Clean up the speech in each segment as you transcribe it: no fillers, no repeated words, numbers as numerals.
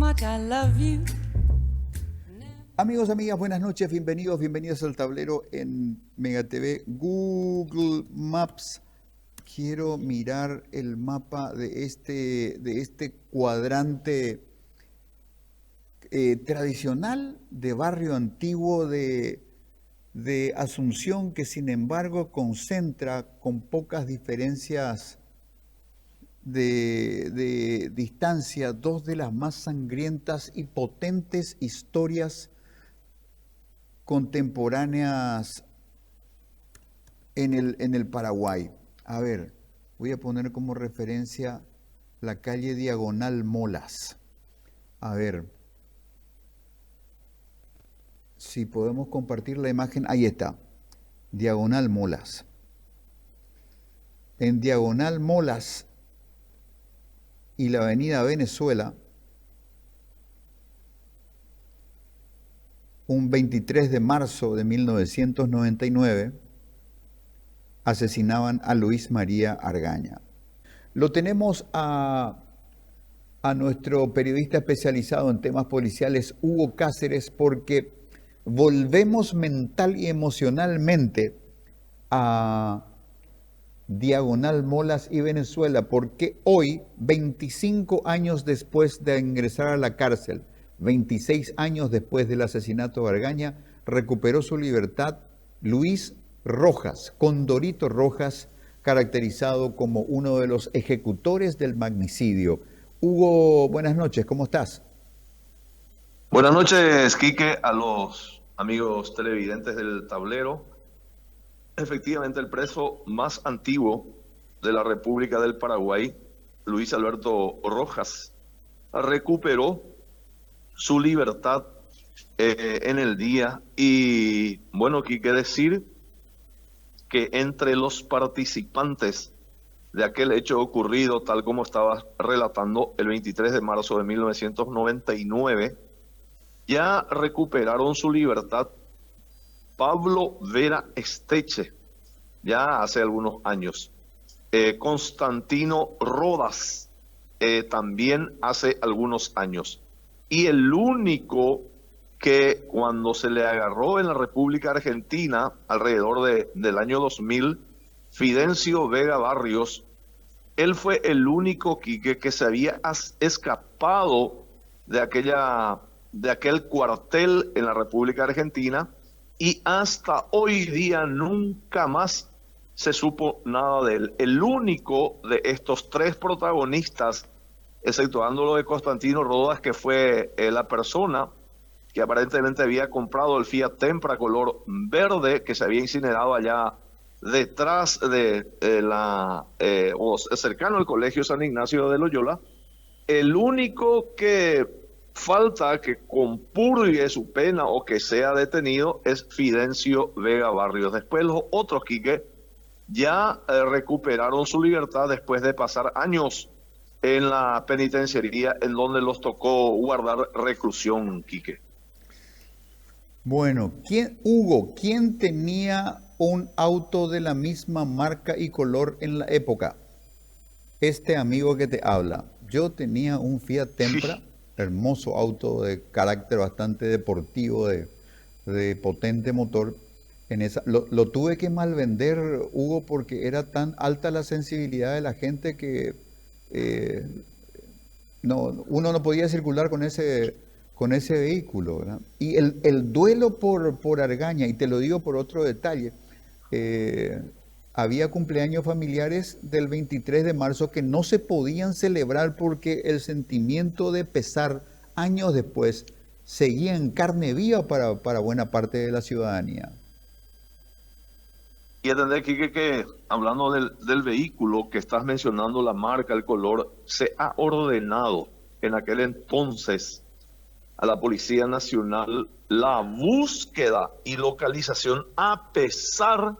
much I love you. Amigos, amigas, buenas noches, bienvenidos al tablero en Mega TV Google Maps. Quiero mirar el mapa de este cuadrante tradicional de barrio antiguo de Asunción, que sin embargo concentra con pocas diferencias de distancia dos de las más sangrientas y potentes historias contemporáneas en el Paraguay. A ver, voy a poner como referencia la calle Diagonal Molas. A ver, si podemos compartir la imagen, ahí está, Diagonal Molas. En Diagonal Molas y la avenida Venezuela, un 23 de marzo de 1999, asesinaban a Luis María Argaña. Lo tenemos a nuestro periodista especializado en temas policiales, Hugo Cáceres, porque volvemos mental y emocionalmente a Diagonal Molas y Venezuela, porque hoy, 25 años después de ingresar a la cárcel, 26 años después del asesinato de Argaña, recuperó su libertad Luis Rojas, Condorito Rojas, caracterizado como uno de los ejecutores del magnicidio. Hugo, buenas noches, ¿cómo estás? Buenas noches, Quique, a los amigos televidentes del tablero. Efectivamente, el preso más antiguo de la República del Paraguay, Luis Alberto Rojas, recuperó su libertad en el día. Y bueno, ¿qué decir? Que entre los participantes de aquel hecho ocurrido, tal como estaba relatando el 23 de marzo de 1999, ya recuperaron su libertad Pablo Vera Esteche, ya hace algunos años. Constantino Rodas, también hace algunos años. Y el único que cuando se le agarró en la República Argentina, alrededor del año 2000, Fidencio Vega Barrios, él fue el único que se había escapado de aquel cuartel en la República Argentina, y hasta hoy día nunca más se supo nada de él. El único de estos tres protagonistas, exceptuando lo de Constantino Rodas, que fue la persona que aparentemente había comprado el Fiat Tempra color verde, que se había incinerado allá detrás de o cercano al Colegio San Ignacio de Loyola. El único que falta que compurgue su pena o que sea detenido es Fidencio Vega Barrios. Después los otros, Quique, ya recuperaron su libertad después de pasar años en la penitenciaría en donde los tocó guardar reclusión, Quique. Bueno, Hugo, ¿quién tenía un auto de la misma marca y color en la época? Este amigo que te habla. Yo tenía un Fiat Tempra, hermoso auto de carácter bastante deportivo, de potente motor. Lo tuve que malvender, Hugo, porque era tan alta la sensibilidad de la gente que uno no podía circular con ese vehículo, ¿verdad? Y el duelo por Argaña, y te lo digo por otro detalle, había cumpleaños familiares del 23 de marzo que no se podían celebrar porque el sentimiento de pesar años después seguía en carne viva para buena parte de la ciudadanía. Y entender, Quique, que hablando del vehículo que estás mencionando, la marca, el color, se ha ordenado en aquel entonces a la Policía Nacional la búsqueda y localización, a pesar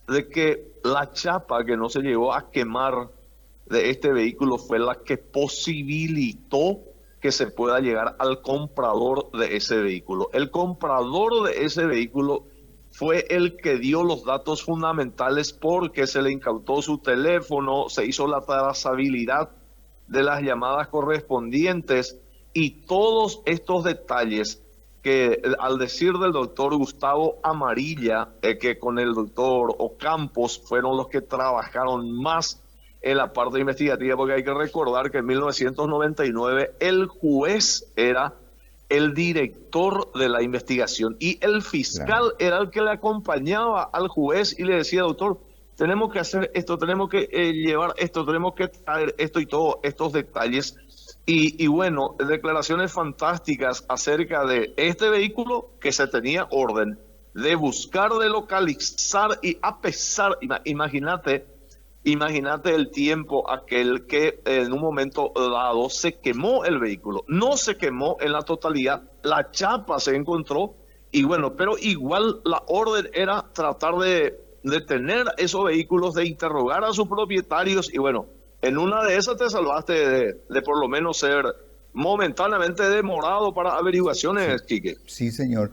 de que la chapa que no se llegó a quemar de este vehículo fue la que posibilitó que se pueda llegar al comprador de ese vehículo. El comprador de ese vehículo fue el que dio los datos fundamentales porque se le incautó su teléfono, se hizo la trazabilidad de las llamadas correspondientes Y todos estos detalles que al decir del doctor Gustavo Amarilla, que con el doctor Ocampos fueron los que trabajaron más en la parte investigativa, porque hay que recordar que en 1999 el juez era el director de la investigación y el fiscal era el que le acompañaba al juez y le decía, doctor, tenemos que hacer esto, tenemos que llevar esto, tenemos que traer esto y todos estos detalles. Y bueno, declaraciones fantásticas acerca de este vehículo que se tenía orden de buscar, de localizar y a pesar, imagínate el tiempo aquel que en un momento dado se quemó el vehículo. No se quemó en la totalidad, la chapa se encontró y bueno, pero igual la orden era tratar de detener esos vehículos, de interrogar a sus propietarios y bueno, en una de esas te salvaste de por lo menos ser momentáneamente demorado para averiguaciones, Sí, Quique. sí, señor.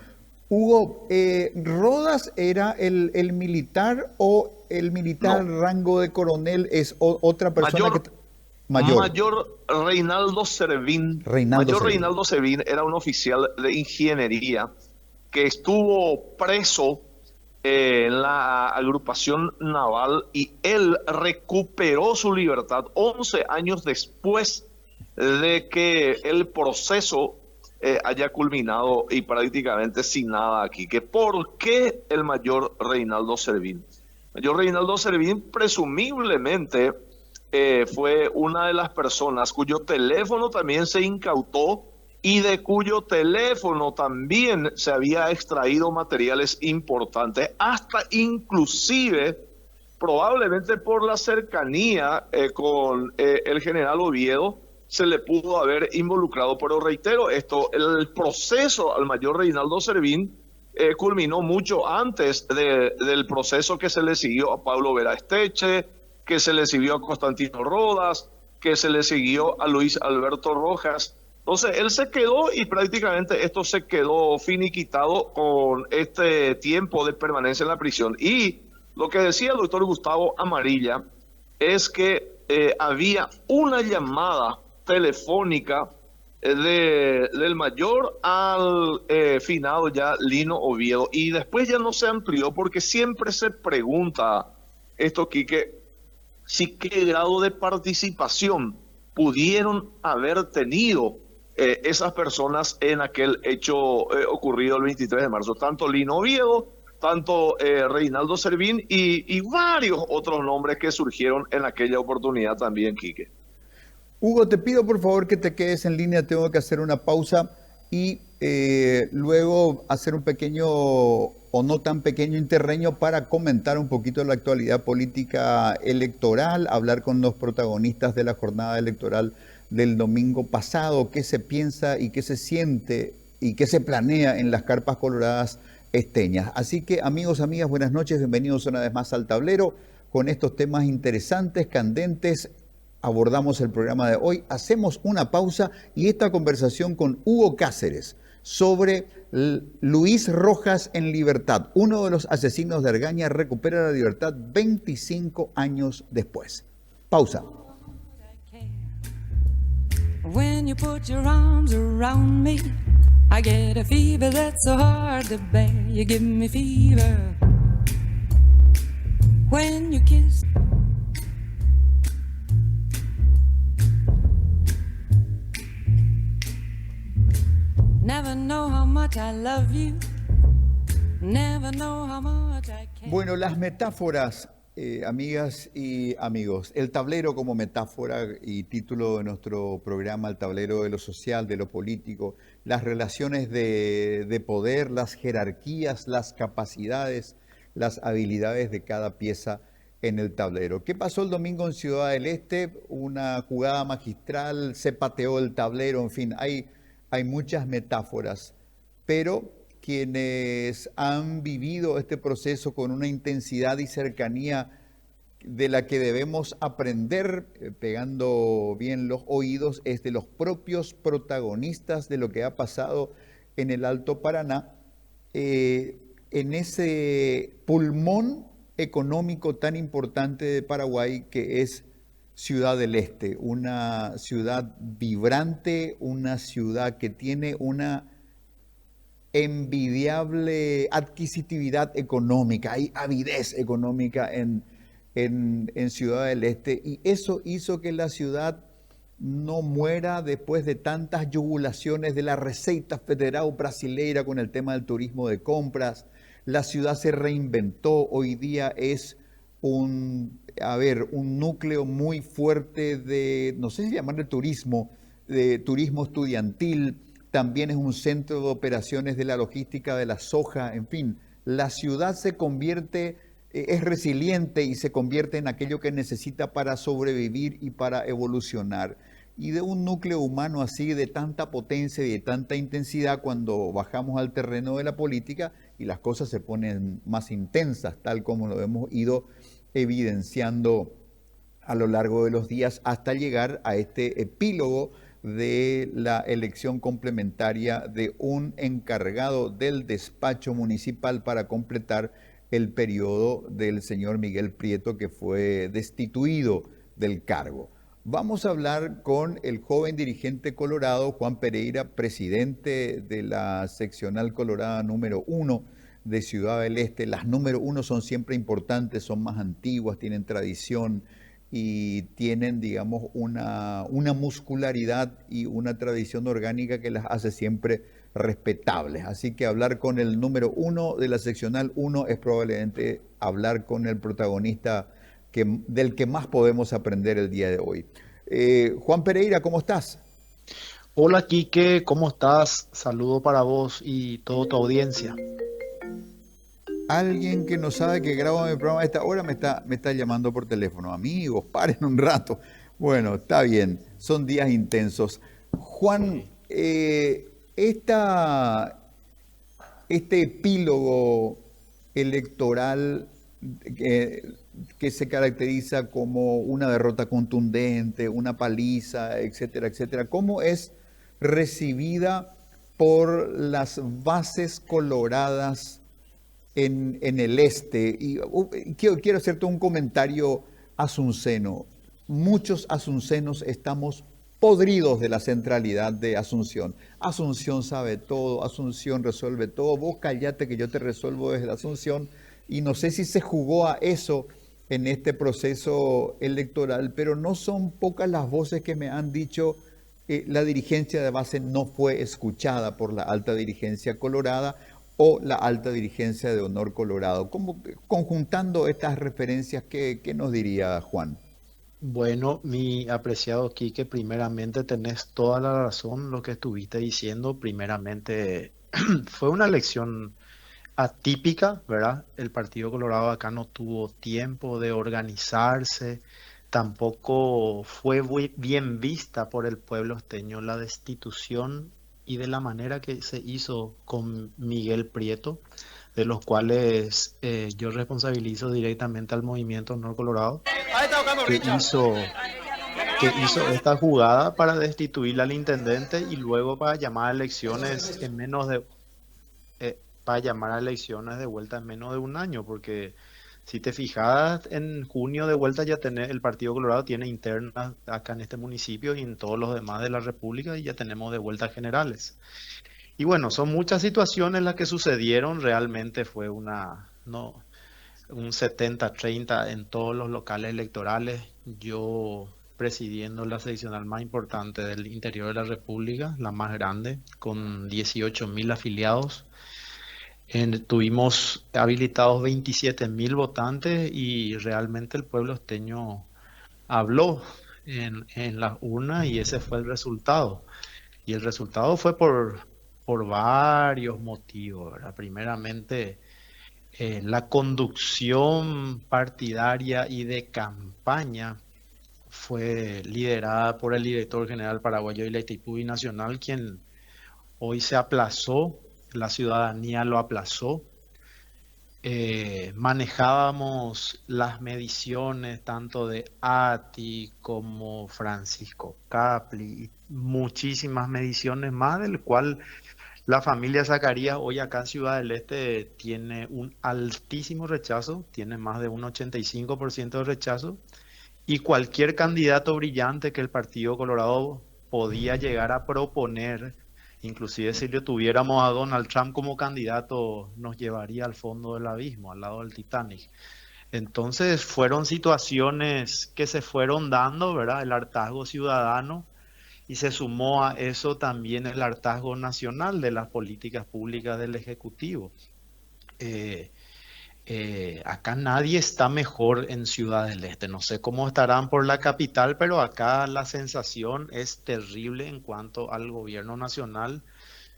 Hugo, ¿Rodas era el militar o el militar No, rango de coronel es otra persona que... mayor, Mayor, Mayor Reinaldo Servín. Reinaldo Mayor Servín. Reinaldo Servín era un oficial de ingeniería que estuvo preso en la agrupación naval y él recuperó su libertad 11 años después de que el proceso haya culminado y prácticamente sin nada aquí. ¿Por qué el mayor Reinaldo Servín? Mayor Reinaldo Servín presumiblemente fue una de las personas cuyo teléfono también se incautó y de cuyo teléfono también se había extraído materiales importantes, hasta inclusive, probablemente por la cercanía con el general Oviedo, se le pudo haber involucrado. Pero reitero, el proceso al mayor Reinaldo Servín culminó mucho antes del proceso que se le siguió a Pablo Vera Esteche, que se le siguió a Constantino Rodas, que se le siguió a Luis Alberto Rojas. Entonces, él se quedó y prácticamente esto se quedó finiquitado con este tiempo de permanencia en la prisión. Y lo que decía el doctor Gustavo Amarilla es que había una llamada telefónica del mayor al finado ya Lino Oviedo. Y después ya no se amplió porque siempre se pregunta esto, Quique, si qué grado de participación pudieron haber tenido esas personas en aquel hecho ocurrido el 23 de marzo. Tanto Lino Oviedo, tanto Reinaldo Servín y varios otros nombres que surgieron en aquella oportunidad también, Quique. Hugo, te pido por favor que te quedes en línea, tengo que hacer una pausa y luego hacer un pequeño o no tan pequeño interreño para comentar un poquito la actualidad política electoral, hablar con los protagonistas de la jornada electoral del domingo pasado, qué se piensa y qué se siente y qué se planea en las carpas coloradas esteñas. Así que amigos, amigas, buenas noches, bienvenidos una vez más al tablero con estos temas interesantes, candentes. Abordamos el programa de hoy, hacemos una pausa y esta conversación con Hugo Cáceres sobre Luis Rojas en libertad. Uno de los asesinos de Argaña recupera la libertad 25 años después. Pausa. When you put your arms around me, I get a fever that's so hard to bear. You give me fever when you kiss. Never know how much I love you. Never know how much I care. Bueno, las metáforas, amigas y amigos. El tablero como metáfora y título de nuestro programa, el tablero de lo social, de lo político, las relaciones de poder, las jerarquías, las capacidades, las habilidades de cada pieza en el tablero. ¿Qué pasó el domingo en Ciudad del Este? Una jugada magistral, se pateó el tablero, en fin, hay muchas metáforas, pero quienes han vivido este proceso con una intensidad y cercanía de la que debemos aprender, pegando bien los oídos, es de los propios protagonistas de lo que ha pasado en el Alto Paraná, en ese pulmón económico tan importante de Paraguay que es Ciudad del Este, una ciudad vibrante, una ciudad que tiene una envidiable adquisitividad económica, hay avidez económica en Ciudad del Este, y eso hizo que la ciudad no muera después de tantas yugulaciones de la Receita Federal brasileira con el tema del turismo de compras. La ciudad se reinventó, hoy día es un núcleo muy fuerte de, no sé si llamarle turismo, de turismo estudiantil, también es un centro de operaciones de la logística de la soja, en fin, la ciudad se convierte, es resiliente y se convierte en aquello que necesita para sobrevivir y para evolucionar. Y de un núcleo humano así, de tanta potencia y de tanta intensidad, cuando bajamos al terreno de la política y las cosas se ponen más intensas, tal como lo hemos ido evidenciando a lo largo de los días hasta llegar a este epílogo de la elección complementaria de un encargado del despacho municipal para completar el periodo del señor Miguel Prieto, que fue destituido del cargo. Vamos a hablar con el joven dirigente colorado, Juan Pereira, presidente de la seccional colorada número 1 de Ciudad del Este. Las número 1 son siempre importantes, son más antiguas, tienen tradición y tienen, digamos, una muscularidad y una tradición orgánica que las hace siempre respetables. Así que hablar con el número 1 de la seccional 1 es probablemente hablar con el protagonista del que más podemos aprender el día de hoy. Juan Pereira, ¿cómo estás? Hola Quique, ¿cómo estás? Saludo para vos y toda tu audiencia. Alguien que no sabe que grabo mi programa a esta hora me está llamando por teléfono. Amigos, paren un rato. Bueno, está bien, son días intensos. Juan, este epílogo electoral que se caracteriza como una derrota contundente, una paliza, etcétera, etcétera, ¿cómo es recibida por las bases coloradas en el este? Y quiero hacerte un comentario asunceno. Muchos asuncenos estamos podridos de la centralidad de Asunción. Asunción sabe todo, Asunción resuelve todo, vos callate que yo te resuelvo desde Asunción. Y no sé si se jugó a eso en este proceso electoral, pero no son pocas las voces que me han dicho la dirigencia de base no fue escuchada por la alta dirigencia colorada o la alta dirigencia de Honor Colorado. Conjuntando estas referencias, ¿qué nos diría Juan? Bueno, mi apreciado Quique, primeramente tenés toda la razón lo que estuviste diciendo. Primeramente, fue una elección atípica, ¿verdad? El Partido Colorado acá no tuvo tiempo de organizarse, tampoco fue muy bien vista por el pueblo esteño la destitución y de la manera que se hizo con Miguel Prieto, de los cuales yo responsabilizo directamente al Movimiento Honor Colorado, que hizo esta jugada para destituir al intendente y luego para llamar a elecciones en menos de para llamar a elecciones de vuelta en menos de un año, porque si te fijas, en junio de vuelta ya el Partido Colorado tiene internas acá en este municipio y en todos los demás de la República y ya tenemos de vuelta generales. Y bueno, son muchas situaciones las que sucedieron, realmente fue un 70-30 en todos los locales electorales. Yo presidiendo la seccional más importante del interior de la República, la más grande, con 18.000 afiliados. Tuvimos habilitados 27.000 votantes y realmente el pueblo esteño habló en las urnas y ese fue el resultado. Y el resultado fue por varios motivos, ¿verdad? Primeramente, la conducción partidaria y de campaña fue liderada por el director general paraguayo de la Itaipú Nacional, quien hoy se aplazó. La ciudadanía lo aplazó. Manejábamos las mediciones tanto de ATI como Francisco Capli, muchísimas mediciones más, del cual la familia Zacarías hoy acá en Ciudad del Este tiene un altísimo rechazo, tiene más de un 85% de rechazo, y cualquier candidato brillante que el Partido Colorado podía llegar a proponer, inclusive si le tuviéramos a Donald Trump como candidato, nos llevaría al fondo del abismo, al lado del Titanic. Entonces fueron situaciones que se fueron dando, ¿verdad? El hartazgo ciudadano y se sumó a eso también el hartazgo nacional de las políticas públicas del Ejecutivo. Eh, Acá nadie está mejor en Ciudad del Este. No sé cómo estarán por la capital, pero acá la sensación es terrible en cuanto al gobierno nacional.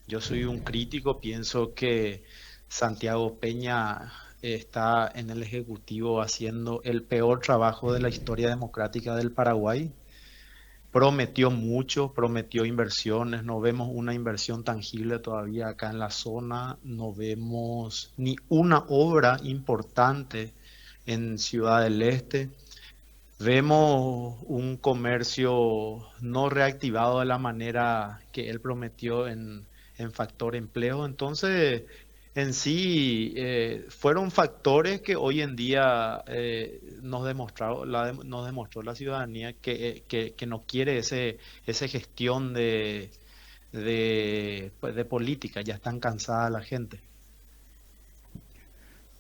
Yo soy un crítico, pienso que Santiago Peña está en el Ejecutivo haciendo el peor trabajo de la historia democrática del Paraguay. Prometió mucho, prometió inversiones, no vemos una inversión tangible todavía acá en la zona, no vemos ni una obra importante en Ciudad del Este. Vemos un comercio no reactivado de la manera que él prometió en factor empleo. Entonces, en sí, fueron factores que hoy en día nos demostró la ciudadanía que no quiere esa gestión pues, de política. Ya están cansada la gente.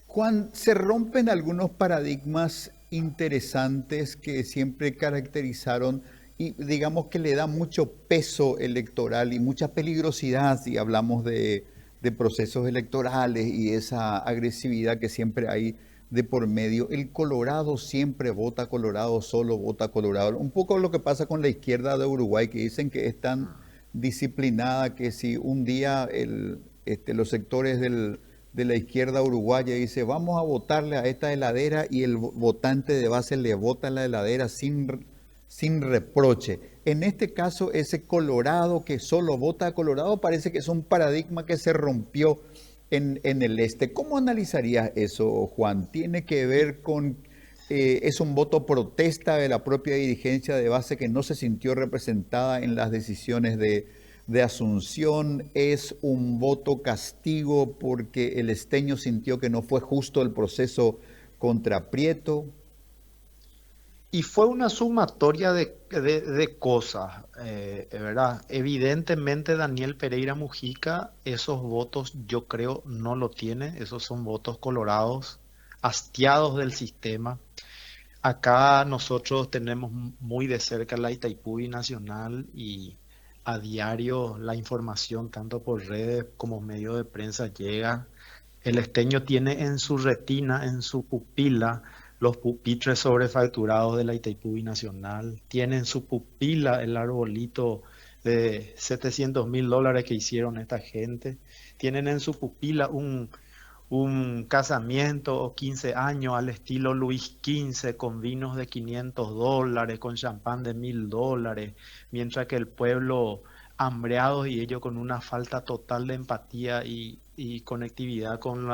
Juan, se rompen algunos paradigmas interesantes que siempre caracterizaron y digamos que le da mucho peso electoral y mucha peligrosidad si hablamos de procesos electorales y esa agresividad que siempre hay de por medio. El Colorado siempre vota Colorado, solo vota Colorado. Un poco lo que pasa con la izquierda de Uruguay, que dicen que es tan disciplinada que si un día los sectores de la izquierda uruguaya dice vamos a votarle a esta heladera y el votante de base le vota a la heladera sin reproche. En este caso, ese Colorado que solo vota a Colorado parece que es un paradigma que se rompió en el este. ¿Cómo analizarías eso, Juan? ¿Tiene que ver con, es un voto protesta de la propia dirigencia de base que no se sintió representada en las decisiones de Asunción? ¿Es un voto castigo porque el esteño sintió que no fue justo el proceso contra Prieto? Y fue una sumatoria de cosas, ¿verdad? Evidentemente Daniel Pereira Mujica, esos votos yo creo no lo tiene, esos son votos colorados, hastiados del sistema. Acá nosotros tenemos muy de cerca la Itaipú Nacional y a diario la información, tanto por redes como medios de prensa, llega. El esteño tiene en su retina, en su pupila, los pupitres sobrefacturados de la Itaipú Nacional. Tiene en su pupila el arbolito de $700,000 que hicieron esta gente. Tienen en su pupila un casamiento o 15 años al estilo Luis XV con vinos de $500, con champán de $1,000, mientras que el pueblo hambreado y ellos con una falta total de empatía y conectividad con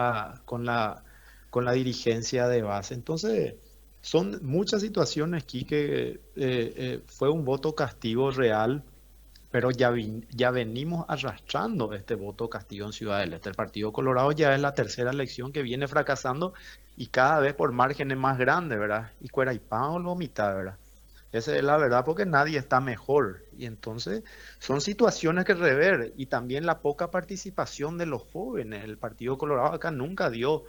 la dirigencia de base. Entonces, son muchas situaciones aquí que fue un voto castigo real, pero ya venimos arrastrando este voto castigo en Ciudad del Este. El Partido Colorado ya es la tercera elección que viene fracasando y cada vez por márgenes más grandes, ¿verdad? Y Cueraipán o la mitad, ¿verdad? Esa es la verdad porque nadie está mejor. Y entonces son situaciones que rever y también la poca participación de los jóvenes. El Partido Colorado acá nunca dio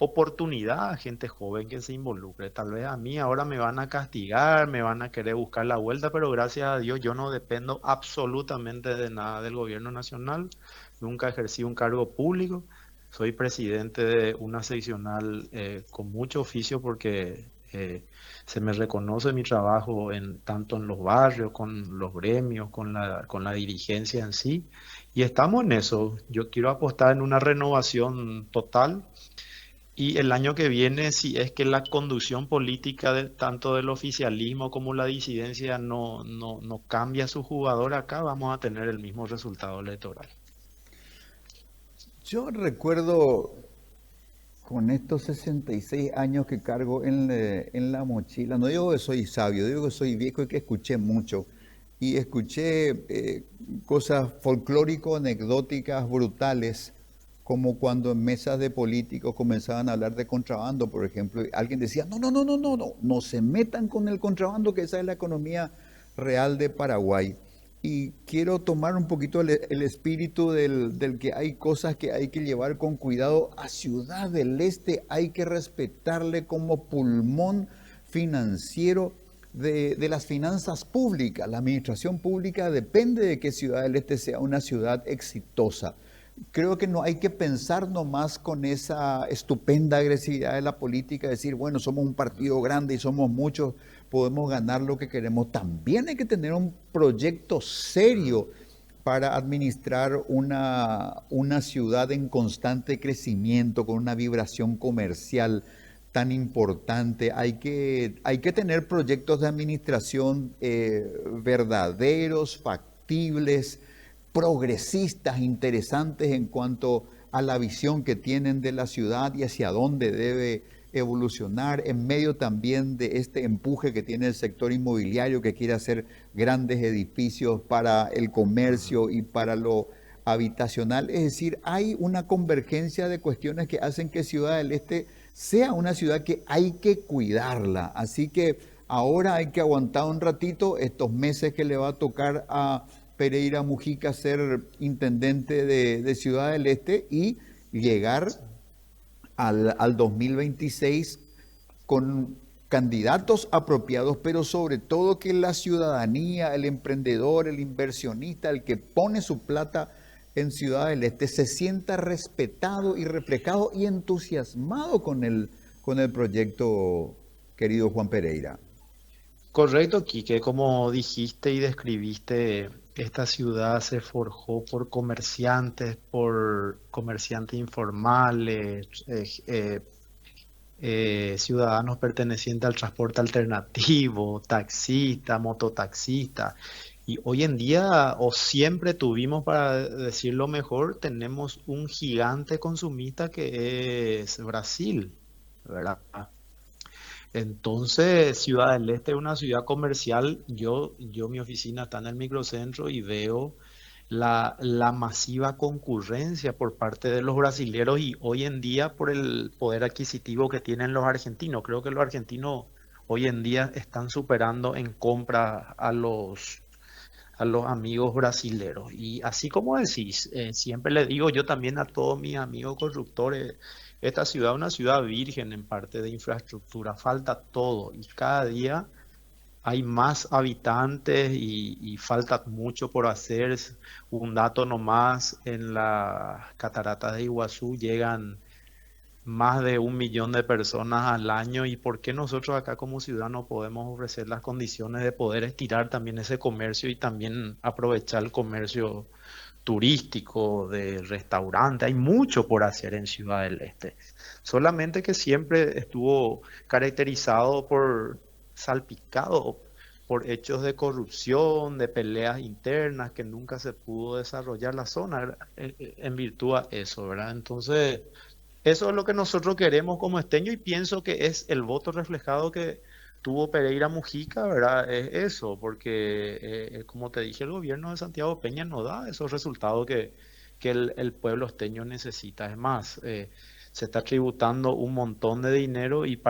oportunidad a gente joven que se involucre. Tal vez a mí ahora me van a castigar, me van a querer buscar la vuelta, pero gracias a Dios yo no dependo absolutamente de nada del gobierno nacional. Nunca ejercí un cargo público. Soy presidente de una seccional con mucho oficio porque se me reconoce mi trabajo tanto en los barrios, con los gremios, con la dirigencia en sí. Y estamos en eso. Yo quiero apostar en una renovación total. Y el año que viene, si es que la conducción política tanto del oficialismo como la disidencia no cambia su jugador acá, vamos a tener el mismo resultado electoral. Yo recuerdo con estos 66 años que cargo en la mochila, no digo que soy sabio, digo que soy viejo y que escuché mucho. Y escuché cosas folclórico-anecdóticas brutales como cuando en mesas de políticos comenzaban a hablar de contrabando, por ejemplo, y alguien decía, no, no, no, no, no, no, no se metan con el contrabando, que esa es la economía real de Paraguay. Y quiero tomar un poquito el espíritu del que hay cosas que hay que llevar con cuidado. A Ciudad del Este hay que respetarle como pulmón financiero de las finanzas públicas. La administración pública depende de que Ciudad del Este sea una ciudad exitosa. Creo que no hay que pensar nomás con esa estupenda agresividad de la política, decir, bueno, somos un partido grande y somos muchos, podemos ganar lo que queremos. También hay que tener un proyecto serio para administrar una ciudad en constante crecimiento, con una vibración comercial tan importante. Hay que tener proyectos de administración verdaderos, factibles, progresistas, interesantes en cuanto a la visión que tienen de la ciudad y hacia dónde debe evolucionar, en medio también de este empuje que tiene el sector inmobiliario, que quiere hacer grandes edificios para el comercio y para lo habitacional. Es decir, hay una convergencia de cuestiones que hacen que Ciudad del Este sea una ciudad que hay que cuidarla. Así que ahora hay que aguantar un ratito estos meses que le va a tocar a Pereira Mujica ser intendente de Ciudad del Este y llegar al 2026 con candidatos apropiados, pero sobre todo que la ciudadanía, el emprendedor, el inversionista, el que pone su plata en Ciudad del Este, se sienta respetado y reflejado y entusiasmado con el proyecto, querido Juan Pereira. Correcto, Quique, como dijiste y describiste, esta ciudad se forjó por comerciantes informales, ciudadanos pertenecientes al transporte alternativo, taxistas, mototaxistas. Y hoy en día, o siempre tuvimos, para decirlo mejor, tenemos un gigante consumista que es Brasil, ¿verdad? Entonces, Ciudad del Este es una ciudad comercial. Mi oficina está en el microcentro y veo la masiva concurrencia por parte de los brasileros y hoy en día por el poder adquisitivo que tienen los argentinos. Creo que los argentinos hoy en día están superando en compra a los amigos brasileros. Y así como decís, siempre le digo yo también a todos mis amigos constructores, esta ciudad es una ciudad virgen en parte de infraestructura, falta todo y cada día hay más habitantes y falta mucho por hacer. Un dato nomás, en las cataratas de Iguazú llegan más de 1 millón de personas al año y ¿por qué nosotros acá como ciudad no podemos ofrecer las condiciones de poder estirar también ese comercio y también aprovechar el comercio turístico, de restaurante? Hay mucho por hacer en Ciudad del Este, solamente que siempre estuvo caracterizado salpicado por hechos de corrupción, de peleas internas, que nunca se pudo desarrollar la zona en virtud a eso, ¿verdad? Entonces, eso es lo que nosotros queremos como esteño y pienso que es el voto reflejado que tuvo Pereira Mujica, ¿verdad? Es eso, porque como te dije, el gobierno de Santiago Peña no da esos resultados que el pueblo esteño necesita. Es más, se está tributando un montón de dinero y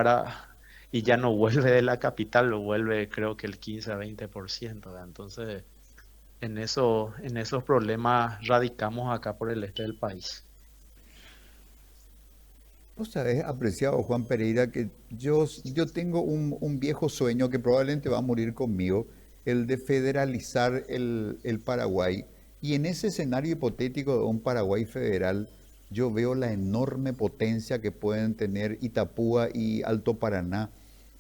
ya no vuelve de la capital, lo vuelve creo que el 15 a 20%, ¿verdad? Entonces, en esos problemas radicamos acá por el este del país. Vos sabés, apreciado Juan Pereira, que yo tengo un viejo sueño que probablemente va a morir conmigo, el de federalizar el Paraguay. Y en ese escenario hipotético de un Paraguay federal, yo veo la enorme potencia que pueden tener Itapúa y Alto Paraná,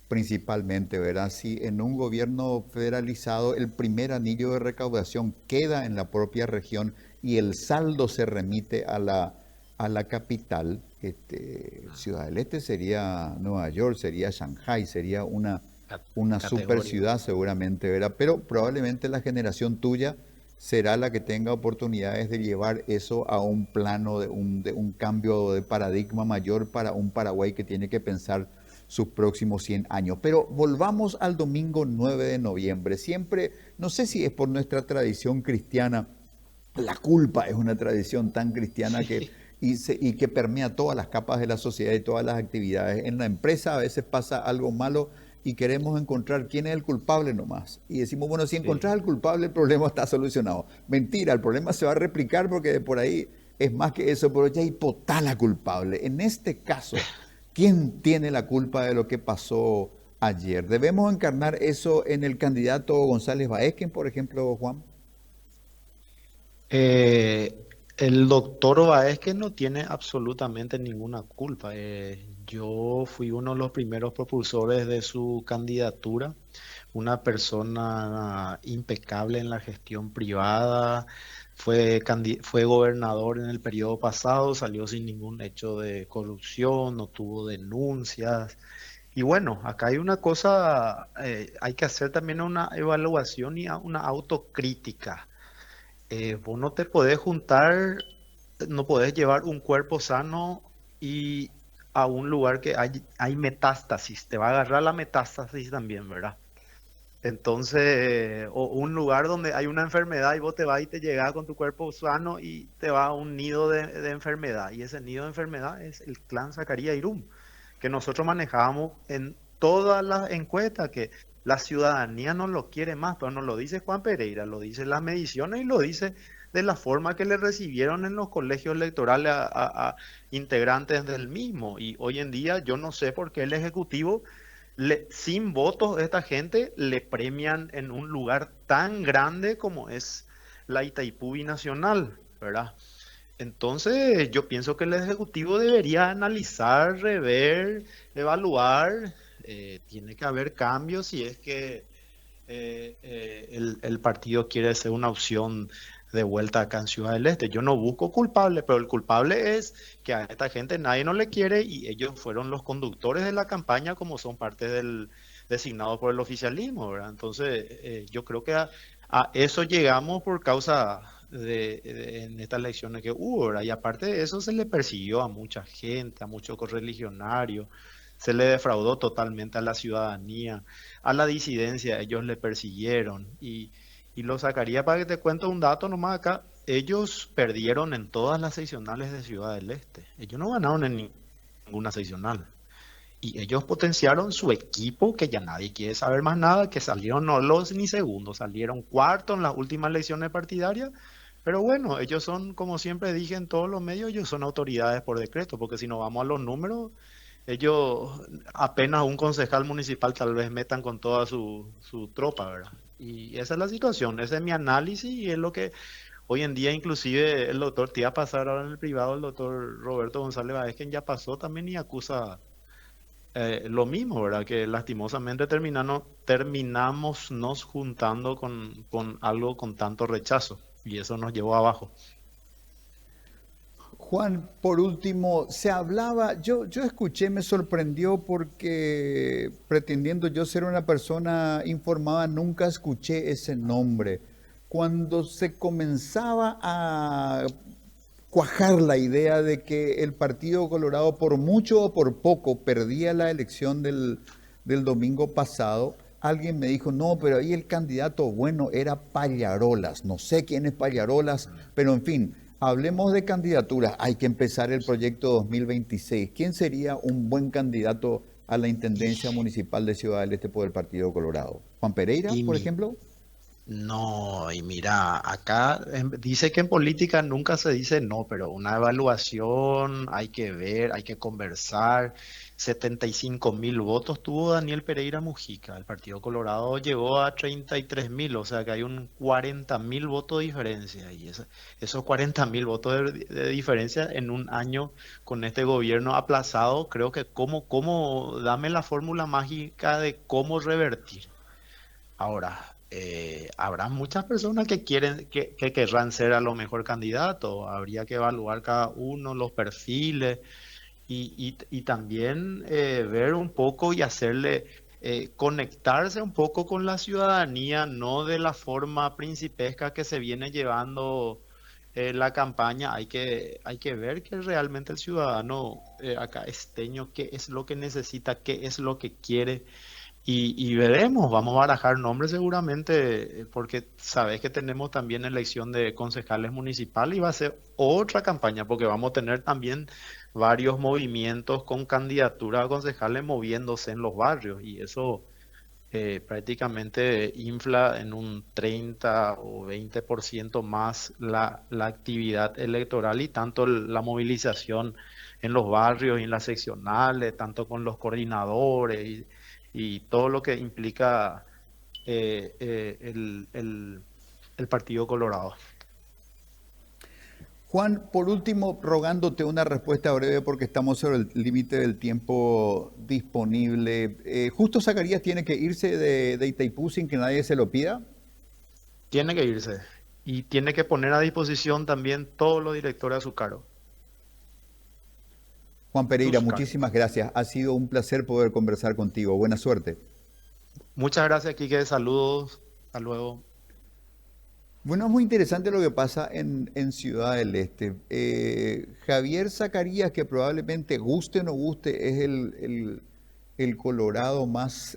principalmente, ¿verdad? Si en un gobierno federalizado el primer anillo de recaudación queda en la propia región y el saldo se remite a la capital, Ciudad del Este sería Nueva York, sería Shanghai, sería una super ciudad seguramente, ¿verdad? Pero probablemente la generación tuya será la que tenga oportunidades de llevar eso a un plano de un cambio de paradigma mayor para un Paraguay que tiene que pensar sus próximos 100 años. Pero volvamos al domingo 9 de noviembre. Siempre, no sé si es por nuestra tradición cristiana, la culpa es una tradición tan cristiana y que permea todas las capas de la sociedad y todas las actividades. En la empresa a veces pasa algo malo y queremos encontrar quién es el culpable nomás. Y decimos, bueno, si encontrás al culpable, el problema está solucionado. Mentira, el problema se va a replicar porque de por ahí es más que eso, pero ya hipotala culpable. En este caso, ¿quién tiene la culpa de lo que pasó ayer? ¿Debemos encarnar eso en el candidato González Baezken, por ejemplo, Juan? El doctor Baezque no tiene absolutamente ninguna culpa. Yo fui uno de los primeros propulsores de su candidatura, una persona impecable en la gestión privada, fue gobernador en el periodo pasado, salió sin ningún hecho de corrupción, no tuvo denuncias. Y bueno, acá hay una cosa, hay que hacer también una evaluación y una autocrítica. Vos no te podés juntar, no podés llevar un cuerpo sano y a un lugar que hay metástasis, te va a agarrar la metástasis también, ¿verdad? Entonces, o un lugar donde hay una enfermedad y vos te vas y te llegas con tu cuerpo sano y te vas a un nido de enfermedad. Y ese nido de enfermedad es el clan Zacarías Irum, que nosotros manejábamos en todas las encuestas, que la ciudadanía no lo quiere más, pero no lo dice Juan Pereira, lo dice las mediciones y lo dice de la forma que le recibieron en los colegios electorales a integrantes del mismo. Y hoy en día yo no sé por qué el Ejecutivo, sin votos, esta gente le premian en un lugar tan grande como es la Itaipú Binacional, ¿verdad? Entonces, yo pienso que el Ejecutivo debería analizar, rever, evaluar. Tiene que haber cambios si es que el partido quiere ser una opción de vuelta acá en Ciudad del Este. Yo no busco culpable, pero el culpable es que a esta gente nadie no le quiere y ellos fueron los conductores de la campaña como son parte del designado por el oficialismo, ¿verdad? Entonces, yo creo que a eso llegamos por causa en estas elecciones que hubo, ¿verdad? Y aparte de eso se le persiguió a mucha gente, a muchos correligionarios, se le defraudó totalmente a la ciudadanía, a la disidencia, ellos le persiguieron y lo sacaría para que te cuento un dato nomás acá. Ellos perdieron en todas las seccionales de Ciudad del Este. Ellos no ganaron en ninguna seccional. Y ellos potenciaron su equipo, que ya nadie quiere saber más nada, que salieron no los ni segundos, salieron cuarto en las últimas elecciones partidarias. Pero bueno, ellos son, como siempre dije en todos los medios, ellos son autoridades por decreto, porque si nos vamos a los números, ellos apenas un concejal municipal tal vez metan con toda su tropa, ¿verdad? Y esa es la situación, ese es mi análisis y es lo que hoy en día inclusive el doctor, te iba a pasar ahora en el privado, el doctor Roberto González Baezken ya pasó también y acusa lo mismo, ¿verdad? Que lastimosamente terminamos nos juntando con algo con tanto rechazo y eso nos llevó abajo. Juan, por último, se hablaba, yo escuché, me sorprendió porque pretendiendo yo ser una persona informada, nunca escuché ese nombre. Cuando se comenzaba a cuajar la idea de que el Partido Colorado, por mucho o por poco, perdía la elección del domingo pasado, alguien me dijo, no, pero ahí el candidato bueno era Pallarolas. No sé quién es Pallarolas, pero en fin, hablemos de candidaturas. Hay que empezar el proyecto 2026. ¿Quién sería un buen candidato a la Intendencia Municipal de Ciudad del Este por el Partido Colorado? ¿Juan Pereira, Y por mi, ejemplo? No, y mira, acá dice que en política nunca se dice no, pero una evaluación hay que ver, hay que conversar. 75.000 votos tuvo Daniel Pereira Mujica. El Partido Colorado llegó a 33.000, o sea que hay un 40.000 votos de diferencia. Y esos 40.000 votos de diferencia en un año con este gobierno aplazado, creo que dame la fórmula mágica de cómo revertir. Ahora, habrá muchas personas que que querrán ser a lo mejor candidato. Habría que evaluar cada uno, los perfiles y también ver un poco y hacerle conectarse un poco con la ciudadanía, no de la forma principesca que se viene llevando la campaña. Hay que ver que realmente el ciudadano acá esteño, qué es lo que necesita, qué es lo que quiere Y veremos, vamos a barajar nombres seguramente, porque sabes que tenemos también elección de concejales municipales y va a ser otra campaña, porque vamos a tener también varios movimientos con candidatura a concejales moviéndose en los barrios y eso prácticamente infla en un 30 o 20% más la actividad electoral y tanto la movilización en los barrios y en las seccionales, tanto con los coordinadores y todo lo que implica el Partido Colorado. Juan, por último, rogándote una respuesta breve porque estamos sobre el límite del tiempo disponible. ¿Justo Zacarías tiene que irse de Itaipú sin que nadie se lo pida? Tiene que irse y tiene que poner a disposición también todos los directores a su cargo. Juan Pereira, Sus cargos. muchísimas gracias. Ha sido un placer poder conversar contigo. Buena suerte. Muchas gracias, Quique. Saludos. Hasta luego. Bueno, es muy interesante lo que pasa en Ciudad del Este. Javier Zacarías, que probablemente guste o no guste, es el Colorado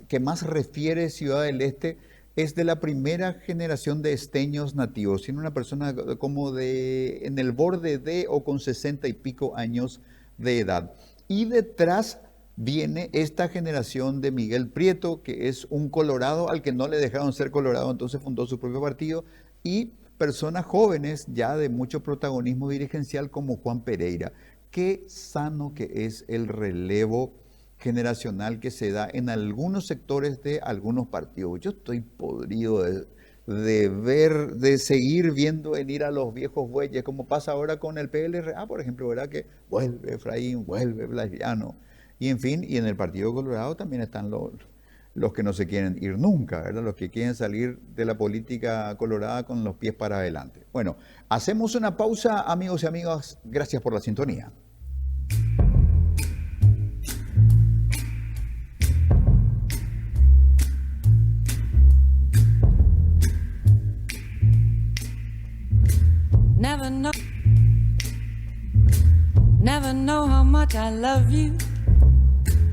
que más refiere Ciudad del Este, es de la primera generación de esteños nativos. Tiene una persona como en el borde de o con 60 y pico años de edad. Y detrás viene esta generación de Miguel Prieto, que es un colorado al que no le dejaron ser colorado, entonces fundó su propio partido, y personas jóvenes ya de mucho protagonismo dirigencial como Juan Pereira. Qué sano que es el relevo generacional que se da en algunos sectores de algunos partidos. Yo estoy podrido de seguir viendo venir a los viejos bueyes, como pasa ahora con el PLRA, por ejemplo, ¿verdad? Que vuelve Efraín, vuelve Blasiano, y en fin, y en el Partido Colorado también están los que no se quieren ir nunca, ¿verdad? Los que quieren salir de la política colorada con los pies para adelante. Bueno, hacemos una pausa, amigos y amigas. Gracias por la sintonía. Never know how much I love you.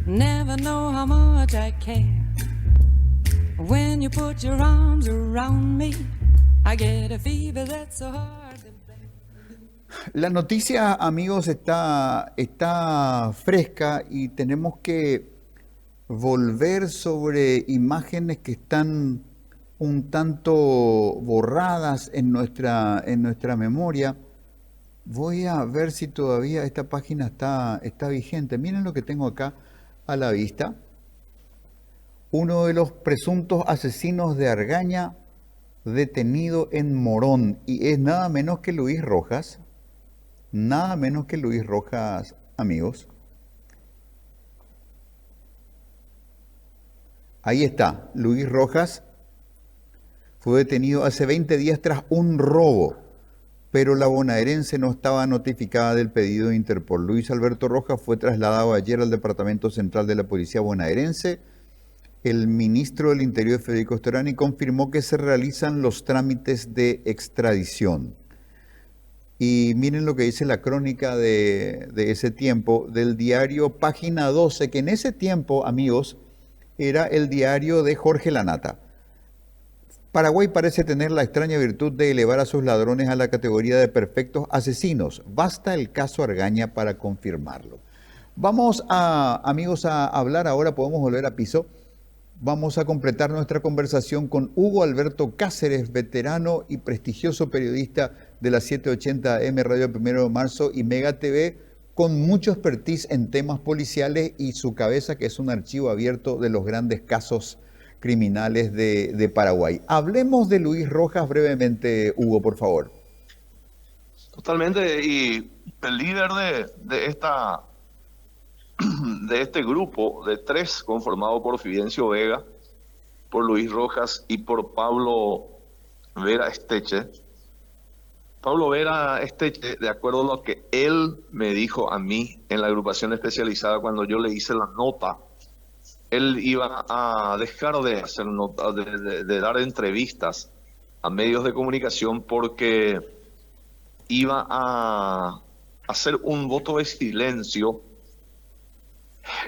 Never know how much I care. When you put your arms around me, I get a fever that's so hard to bear. La noticia, amigos, está fresca y tenemos que volver sobre imágenes que están un tanto borradas en nuestra memoria. Voy a ver si todavía esta página está vigente. Miren lo que tengo acá a la vista. Uno de los presuntos asesinos de Argaña detenido en Morón, y es nada menos que Luis Rojas. Nada menos que Luis Rojas, amigos. Ahí está, Luis Rojas fue detenido hace 20 días tras un robo, pero la bonaerense no estaba notificada del pedido de Interpol. Luis Alberto Rojas fue trasladado ayer al Departamento Central de la Policía Bonaerense. El ministro del Interior, Federico Storani, confirmó que se realizan los trámites de extradición. Y miren lo que dice la crónica de ese tiempo, del diario Página 12, que en ese tiempo, amigos, era el diario de Jorge Lanata. Paraguay parece tener la extraña virtud de elevar a sus ladrones a la categoría de perfectos asesinos. Basta el caso Argaña para confirmarlo. Vamos amigos, a hablar ahora, podemos volver a piso. Vamos a completar nuestra conversación con Hugo Alberto Cáceres, veterano y prestigioso periodista de la 780 AM Radio 1 de Marzo y Mega TV, con mucho expertise en temas policiales y su cabeza, que es un archivo abierto de los grandes casos criminales de Paraguay. Hablemos de Luis Rojas brevemente, Hugo, por favor. Totalmente, y el líder de este grupo de tres, conformado por Fidencio Vega, por Luis Rojas y por Pablo Vera Esteche. Pablo Vera Esteche, de acuerdo a lo que él me dijo a mí en la agrupación especializada cuando yo le hice la nota, él iba a dejar de hacer notas, de dar entrevistas a medios de comunicación porque iba a hacer un voto de silencio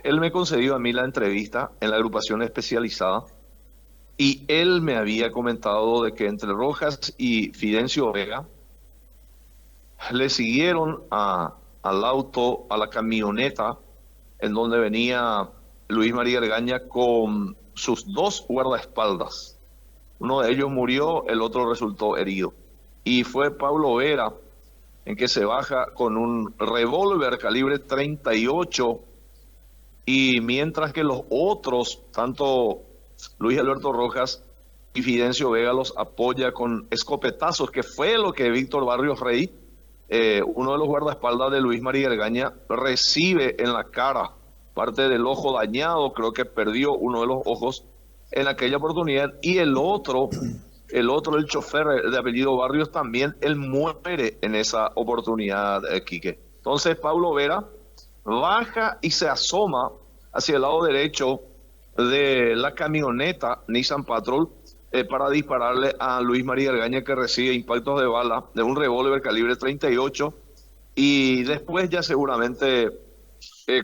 Él me concedió a mí la entrevista en la agrupación especializada y él me había comentado de que entre Rojas y Fidencio Vega le siguieron al auto, a la camioneta en donde venía Luis María Argaña con sus dos guardaespaldas. Uno de ellos murió, el otro resultó herido. Y fue Pablo Vera en que se baja con un revólver calibre 38, y mientras que los otros, tanto Luis Alberto Rojas y Fidencio Vega, los apoya con escopetazos, que fue lo que Víctor Barrios Rey, uno de los guardaespaldas de Luis María Argaña, recibe en la cara, parte del ojo dañado, creo que perdió uno de los ojos en aquella oportunidad, y el chofer de apellido Barrios también, él muere en esa oportunidad, Quique. Entonces Pablo Vera baja y se asoma hacia el lado derecho de la camioneta Nissan Patrol para dispararle a Luis María Argaña, que recibe impactos de bala de un revólver calibre 38, y después ya seguramente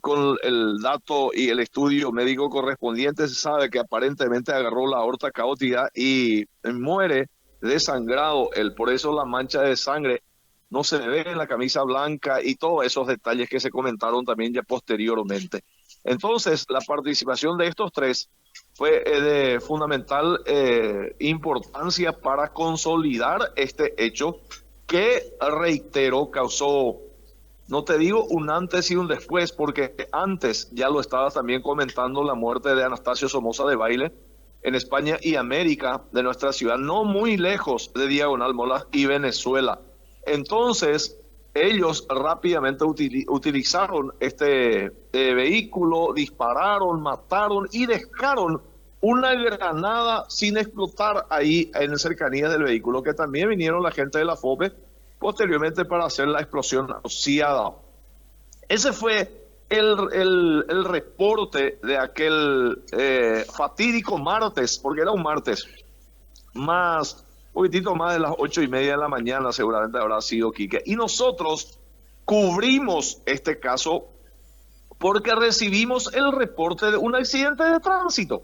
con el dato y el estudio médico correspondiente se sabe que aparentemente agarró la aorta carótida y muere desangrado él. Por eso la mancha de sangre no se ve en la camisa blanca y todos esos detalles que se comentaron también ya posteriormente. Entonces, la participación de estos tres fue de fundamental importancia para consolidar este hecho que, reitero, causó, no te digo un antes y un después, porque antes ya lo estaba también comentando, la muerte de Anastasio Somoza de Baile en España y América, de nuestra ciudad, no muy lejos de Diagonal Molas y Venezuela. Entonces, ellos rápidamente utilizaron este vehículo, dispararon, mataron y dejaron una granada sin explotar ahí en cercanías del vehículo, que también vinieron la gente de la FOPE posteriormente para hacer la explosión asociada. Ese fue el reporte de aquel fatídico martes, porque era un martes, poquitito más de las 8:30 de la mañana seguramente habrá sido, Quique. Y nosotros cubrimos este caso porque recibimos el reporte de un accidente de tránsito,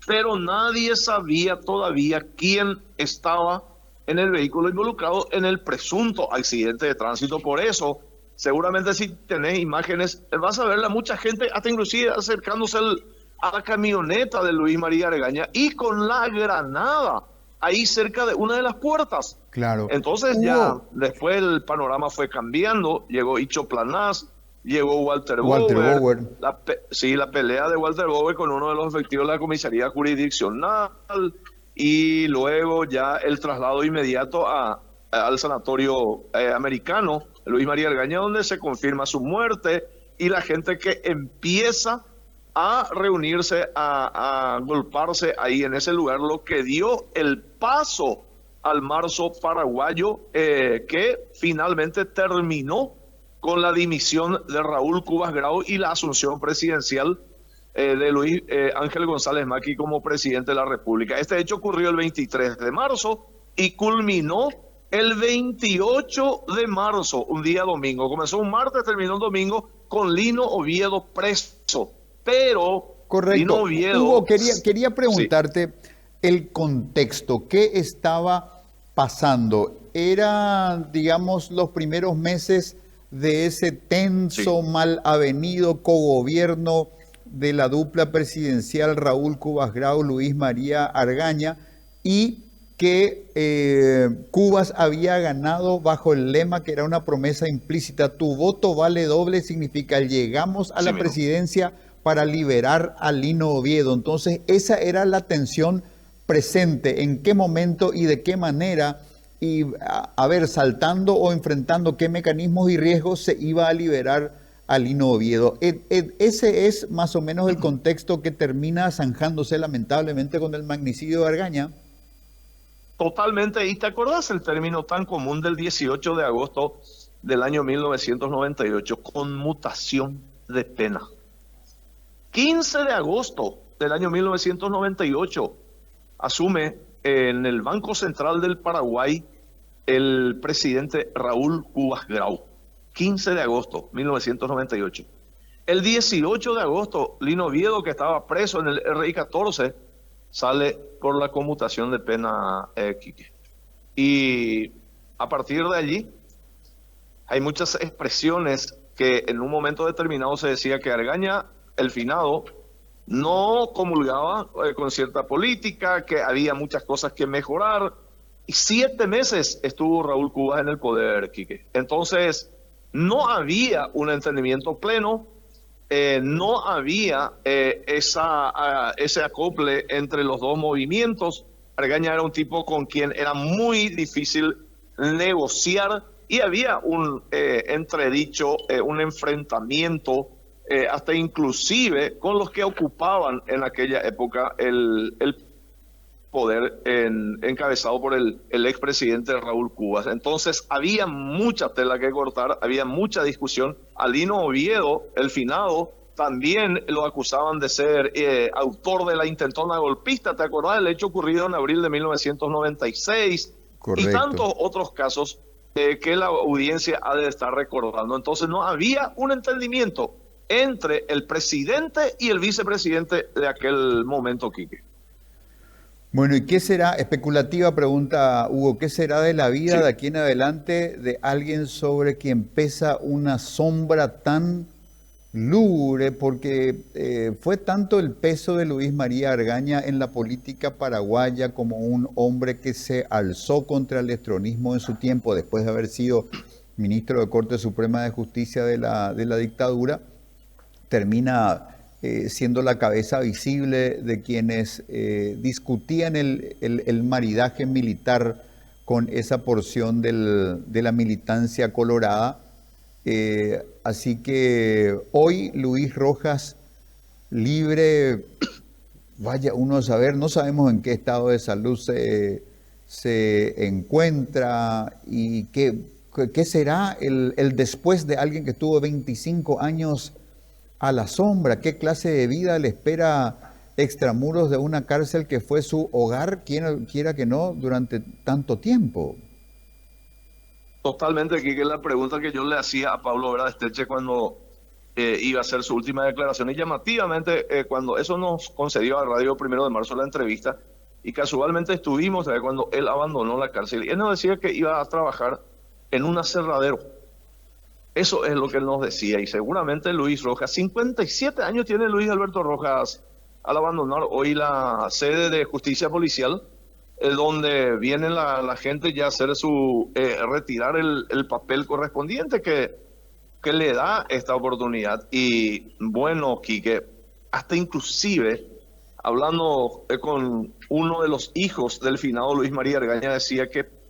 pero nadie sabía todavía quién estaba en el vehículo involucrado en el presunto accidente de tránsito. Por eso, seguramente si tenés imágenes, vas a verla, mucha gente, hasta inclusive acercándose a la camioneta de Luis María Argaña y con la granada ahí cerca de una de las puertas. Claro. Entonces ya después el panorama fue cambiando, llegó Icho Planás, llegó Walter Bower. La pelea de Walter Bower con uno de los efectivos de la comisaría jurisdiccional, y luego ya el traslado inmediato al sanatorio americano, Luis María Argaña, donde se confirma su muerte, y la gente que empieza a reunirse, a golparse ahí en ese lugar, lo que dio el paso al marzo paraguayo, que finalmente terminó con la dimisión de Raúl Cubas Grau y la asunción presidencial de Luis Ángel González Macri como presidente de la República. Este hecho ocurrió el 23 de marzo y culminó el 28 de marzo, un día domingo. Comenzó un martes, terminó un domingo con Lino Oviedo preso. Pero correcto. Lino Oviedo, Hugo, quería preguntarte el contexto. ¿Qué estaba pasando? ¿Era, digamos, los primeros meses de ese tenso, mal avenido cogobierno de la dupla presidencial Raúl Cubas Grau, Luis María Argaña, y que Cubas había ganado bajo el lema que era una promesa implícita: tu voto vale doble, significa llegamos a la presidencia para liberar a Lino Oviedo? Entonces esa era la tensión presente. ¿En qué momento y de qué manera, y a ver, saltando o enfrentando qué mecanismos y riesgos se iba a liberar a Lino Oviedo? Ese es más o menos el contexto que termina zanjándose lamentablemente con el magnicidio de Argaña. Totalmente. ¿Y te acordás el término tan común del 18 de agosto del año 1998? Conmutación de pena. 15 de agosto del año 1998 asume en el Banco Central del Paraguay el presidente Raúl Cubas Grau. 15 de agosto de 1998. El 18 de agosto, Lino Oviedo, que estaba preso en el RI 14, sale por la conmutación de pena, Quique. Y a partir de allí, hay muchas expresiones que en un momento determinado se decía que Argaña, el finado, no comulgaba con cierta política, que había muchas cosas que mejorar. Y 7 meses estuvo Raúl Cubas en el poder, Quique. Entonces, no había un entendimiento pleno, no había ese acople entre los dos movimientos. Argaña era un tipo con quien era muy difícil negociar y había un entredicho, un enfrentamiento, hasta inclusive con los que ocupaban en aquella época el poder encabezado por el expresidente Raúl Cubas. Entonces había mucha tela que cortar, había mucha discusión. A Lino Oviedo, el finado, también lo acusaban de ser autor de la intentona golpista. ¿Te acordás del hecho ocurrido en abril de 1996? Correcto. Y tantos otros casos que la audiencia ha de estar recordando. Entonces no había un entendimiento entre el presidente y el vicepresidente de aquel momento, Quique. Bueno, ¿y qué será? Especulativa pregunta, Hugo, ¿qué será de la vida Sí. de aquí en adelante de alguien sobre quien pesa una sombra tan lúgubre? Porque fue tanto el peso de Luis María Argaña en la política paraguaya como un hombre que se alzó contra el estronismo en su tiempo, después de haber sido ministro de Corte Suprema de Justicia de la dictadura, termina siendo la cabeza visible de quienes discutían el maridaje militar con esa porción de la militancia colorada. Así que hoy Luis Rojas, libre, vaya uno a saber, no sabemos en qué estado de salud se encuentra y qué será el después de alguien que estuvo 25 años a la sombra, qué clase de vida le espera extramuros de una cárcel que fue su hogar, quiera que no, durante tanto tiempo. Totalmente, Quique, la pregunta que yo le hacía a Pablo Vera Esteche cuando iba a hacer su última declaración. Y llamativamente, cuando eso nos concedió a Radio 1 de Marzo la entrevista, y casualmente estuvimos cuando él abandonó la cárcel, y él nos decía que iba a trabajar en un aserradero. Eso es lo que él nos decía, y seguramente Luis Rojas, 57 años tiene Luis Alberto Rojas al abandonar hoy la sede de justicia policial, donde viene la gente ya a hacer retirar el papel correspondiente que le da esta oportunidad. Y bueno, Quique, hasta inclusive, hablando con uno de los hijos del finado Luis María Argaña, decía que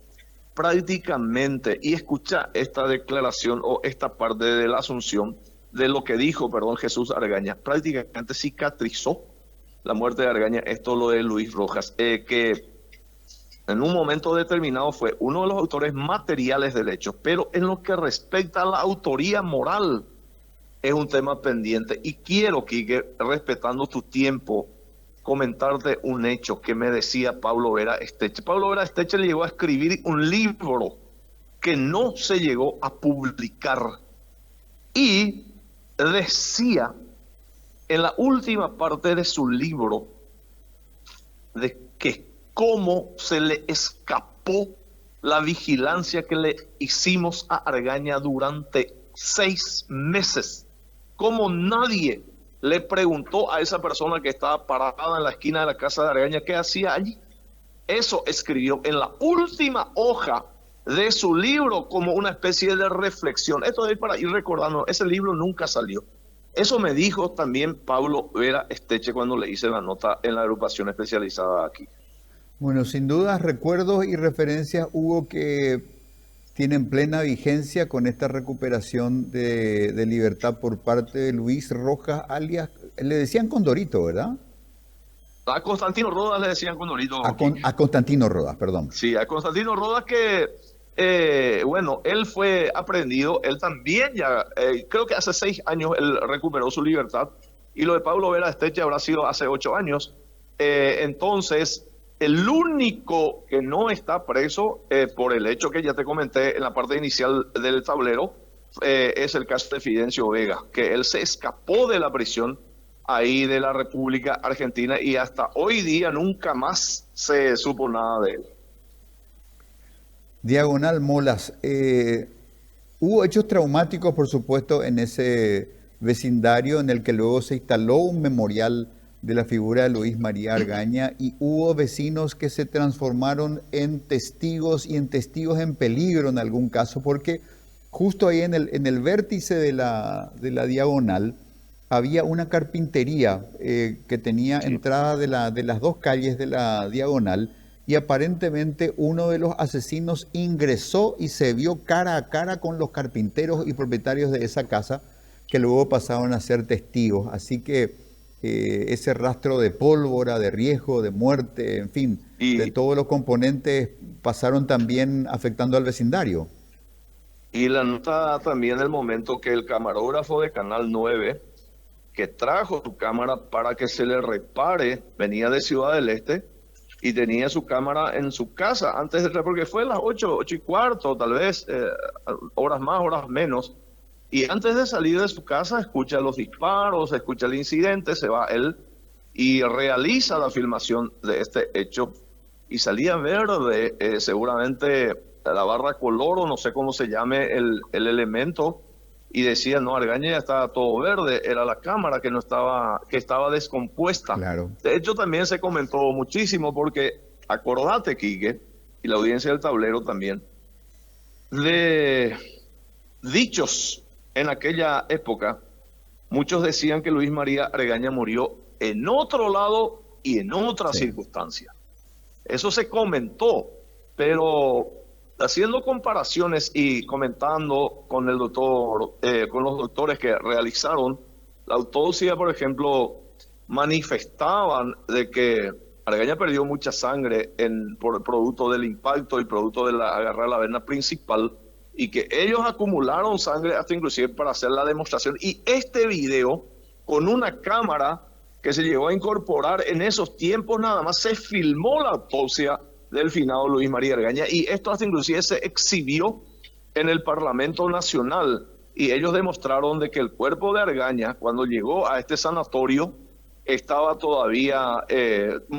prácticamente, y escucha esta declaración o esta parte de la asunción de lo que dijo, Jesús Argaña, prácticamente cicatrizó la muerte de Argaña, esto lo de Luis Rojas, que en un momento determinado fue uno de los autores materiales del hecho, pero en lo que respecta a la autoría moral, es un tema pendiente. Y quiero, Quique, respetando tu tiempo, comentarte un hecho que me decía Pablo Vera Esteche. Pablo Vera Esteche le llegó a escribir un libro que no se llegó a publicar. Y decía en la última parte de su libro de que cómo se le escapó la vigilancia que le hicimos a Argaña durante 6 meses. Cómo nadie le preguntó a esa persona que estaba parada en la esquina de la casa de Argaña qué hacía allí. Eso escribió en la última hoja de su libro como una especie de reflexión. Esto es para ir recordando, ese libro nunca salió. Eso me dijo también Pablo Vera Esteche cuando le hice la nota en la agrupación especializada aquí. Bueno, sin duda recuerdos y referencias, Hugo, que tienen plena vigencia con esta recuperación de libertad por parte de Luis Rojas, alias, le decían Condorito, ¿verdad? A Constantino Rodas le decían Condorito. A Constantino Rodas, perdón. Sí, a Constantino Rodas que, bueno, él fue aprendido, él también ya, creo que hace 6 años él recuperó su libertad, y lo de Pablo Vera Esteche habrá sido hace 8 años. Entonces, el único que no está preso por el hecho que ya te comenté en la parte inicial del tablero es el caso de Fidencio Vega, que él se escapó de la prisión ahí de la República Argentina y hasta hoy día nunca más se supo nada de él. Diagonal Molas, hubo hechos traumáticos, por supuesto, en ese vecindario en el que luego se instaló un memorial de la figura de Luis María Argaña y hubo vecinos que se transformaron en testigos y en testigos en peligro en algún caso, porque justo ahí en el vértice de la Diagonal había una carpintería que tenía entrada de las dos calles de la Diagonal y aparentemente uno de los asesinos ingresó y se vio cara a cara con los carpinteros y propietarios de esa casa que luego pasaron a ser testigos. Así que ese rastro de pólvora, de riesgo, de muerte, en fin, de todos los componentes pasaron también afectando al vecindario. Y la nota también el momento que el camarógrafo de Canal 9, que trajo su cámara para que se le repare, venía de Ciudad del Este y tenía su cámara en su casa antes de, porque fue a las 8:15, tal vez, horas más, horas menos. Y antes de salir de su casa, escucha los disparos, escucha el incidente, se va él y realiza la filmación de este hecho. Y salía verde, seguramente la barra color o no sé cómo se llame el elemento. Y decía, no, Argaña ya estaba todo verde, era la cámara que estaba descompuesta. Claro. De hecho, también se comentó muchísimo porque, acordate, Quique, y la audiencia del tablero también, de dichos en aquella época, muchos decían que Luis María Argaña murió en otro lado y en otra circunstancia. Eso se comentó, pero haciendo comparaciones y comentando con el doctor, con los doctores que realizaron la autopsia, por ejemplo, manifestaban de que Argaña perdió mucha sangre por producto del impacto y producto de agarrar la vena principal, y que ellos acumularon sangre hasta inclusive para hacer la demostración. Y este video, con una cámara que se llegó a incorporar en esos tiempos nada más, se filmó la autopsia del finado Luis María Argaña, y esto hasta inclusive se exhibió en el Parlamento Nacional, y ellos demostraron de que el cuerpo de Argaña, cuando llegó a este sanatorio, estaba todavía,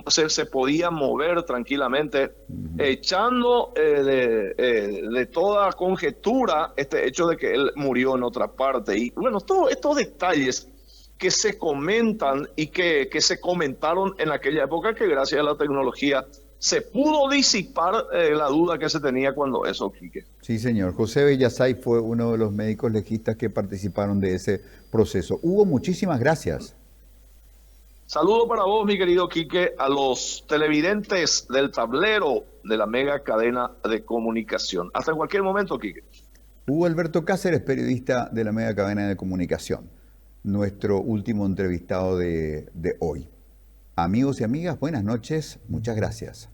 se podía mover tranquilamente, echando de toda conjetura este hecho de que él murió en otra parte. Y bueno, todos estos detalles que se comentan y que se comentaron en aquella época, que gracias a la tecnología se pudo disipar la duda que se tenía cuando eso, Quique. Sí, señor. José Bellasay fue uno de los médicos legistas que participaron de ese proceso. Hugo, muchísimas gracias. Saludo para vos, mi querido Quique, a los televidentes del tablero de la mega cadena de comunicación. Hasta en cualquier momento, Quique. Hugo Alberto Cáceres, periodista de la mega cadena de comunicación, nuestro último entrevistado de hoy. Amigos y amigas, buenas noches, muchas gracias.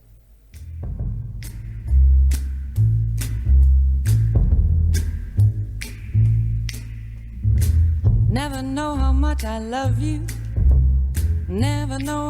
Never know how much I love you. Never know